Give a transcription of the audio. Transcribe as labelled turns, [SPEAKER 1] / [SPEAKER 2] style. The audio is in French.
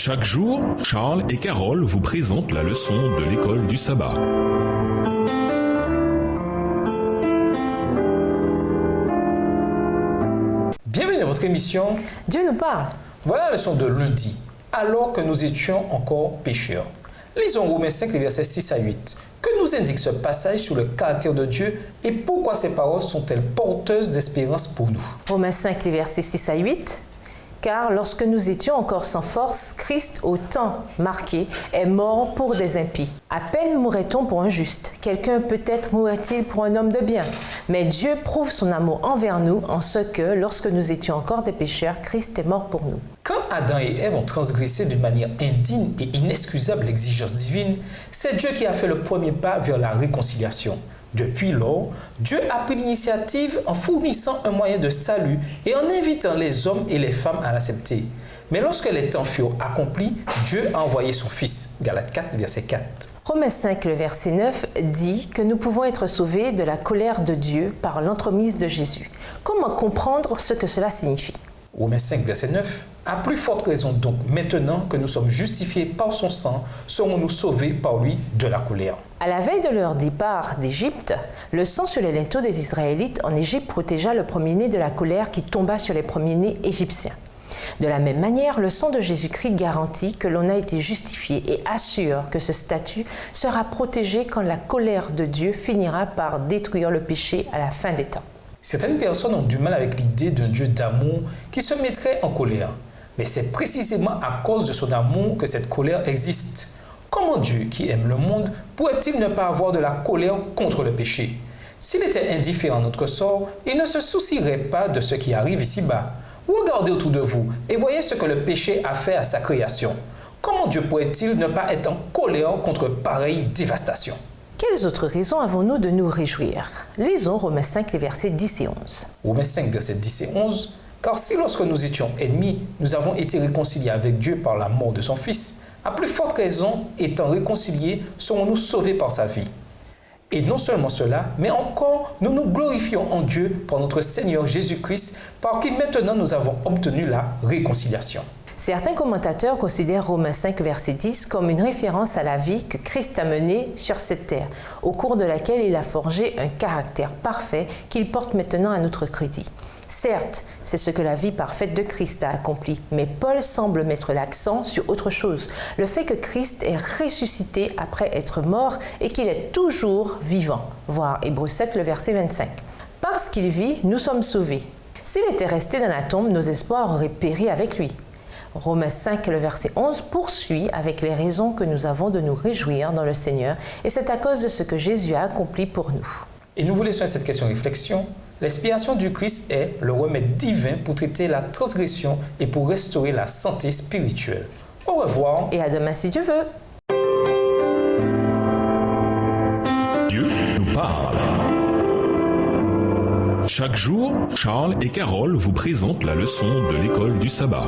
[SPEAKER 1] Chaque jour, Charles et Carole vous présentent la leçon de l'école du sabbat.
[SPEAKER 2] Bienvenue à votre émission
[SPEAKER 3] Dieu nous parle.
[SPEAKER 2] Voilà la leçon de lundi, alors que nous étions encore pécheurs. Lisons Romains 5, les versets 6 à 8. Que nous indique ce passage sur le caractère de Dieu et pourquoi ces paroles sont-elles porteuses d'espérance pour nous?
[SPEAKER 3] Romains 5, les versets 6 à 8. Car lorsque nous étions encore sans force, Christ, au temps marqué, est mort pour des impies. À peine mourrait-on pour un juste. Quelqu'un peut-être mourrait-il pour un homme de bien. Mais Dieu prouve son amour envers nous en ce que, lorsque nous étions encore des pécheurs, Christ est mort pour nous.
[SPEAKER 2] Quand Adam et Ève ont transgressé d'une manière indigne et inexcusable l'exigence divine, c'est Dieu qui a fait le premier pas vers la réconciliation. Depuis lors, Dieu a pris l'initiative en fournissant un moyen de salut et en invitant les hommes et les femmes à l'accepter. Mais lorsque les temps furent accomplis, Dieu a envoyé son Fils. Galates 4, verset 4.
[SPEAKER 3] Romains 5, le verset 9 dit que nous pouvons être sauvés de la colère de Dieu par l'entremise de Jésus. Comment comprendre ce que cela signifie?
[SPEAKER 2] Romains 5, verset 9. À plus forte raison donc, maintenant que nous sommes justifiés par son sang, serons-nous sauvés par lui de la colère.
[SPEAKER 3] À la veille de leur départ d'Égypte, le sang sur les linteaux des Israélites en Égypte protégea le premier-né de la colère qui tomba sur les premiers-nés égyptiens. De la même manière, le sang de Jésus-Christ garantit que l'on a été justifié et assure que ce statut sera protégé quand la colère de Dieu finira par détruire le péché à la fin des temps.
[SPEAKER 2] Certaines personnes ont du mal avec l'idée d'un Dieu d'amour qui se mettrait en colère. Mais c'est précisément à cause de son amour que cette colère existe. Comment Dieu, qui aime le monde, pourrait-il ne pas avoir de la colère contre le péché? S'il était indifférent à notre sort, il ne se soucierait pas de ce qui arrive ici-bas. Regardez autour de vous et voyez ce que le péché a fait à sa création. Comment Dieu pourrait-il ne pas être en colère contre pareille dévastation?
[SPEAKER 3] Quelles autres raisons avons-nous de nous réjouir? Lisons Romains 5, les versets 10 et 11.
[SPEAKER 2] Romains 5, versets 10 et 11. Car si lorsque nous étions ennemis, nous avons été réconciliés avec Dieu par la mort de son Fils, à plus forte raison, étant réconciliés, serons-nous sauvés par sa vie. Et non seulement cela, mais encore, nous nous glorifions en Dieu par notre Seigneur Jésus-Christ, par qui maintenant nous avons obtenu la réconciliation.
[SPEAKER 3] Certains commentateurs considèrent Romains 5, verset 10 comme une référence à la vie que Christ a menée sur cette terre, au cours de laquelle il a forgé un caractère parfait qu'il porte maintenant à notre crédit. Certes, c'est ce que la vie parfaite de Christ a accompli, mais Paul semble mettre l'accent sur autre chose, le fait que Christ est ressuscité après être mort et qu'il est toujours vivant, voir Hébreux 7, le verset 25. Parce qu'il vit, nous sommes sauvés. S'il était resté dans la tombe, nos espoirs auraient péri avec lui. Romains 5, le verset 11 poursuit avec les raisons que nous avons de nous réjouir dans le Seigneur, et c'est à cause de ce que Jésus a accompli pour nous.
[SPEAKER 2] Et nous vous laissons cette question réflexion. L'expiation du Christ est le remède divin pour traiter la transgression et pour restaurer la santé spirituelle. Au revoir.
[SPEAKER 3] Et à demain si Dieu veut.
[SPEAKER 1] Dieu nous parle. Chaque jour, Charles et Carole vous présentent la leçon de l'école du sabbat.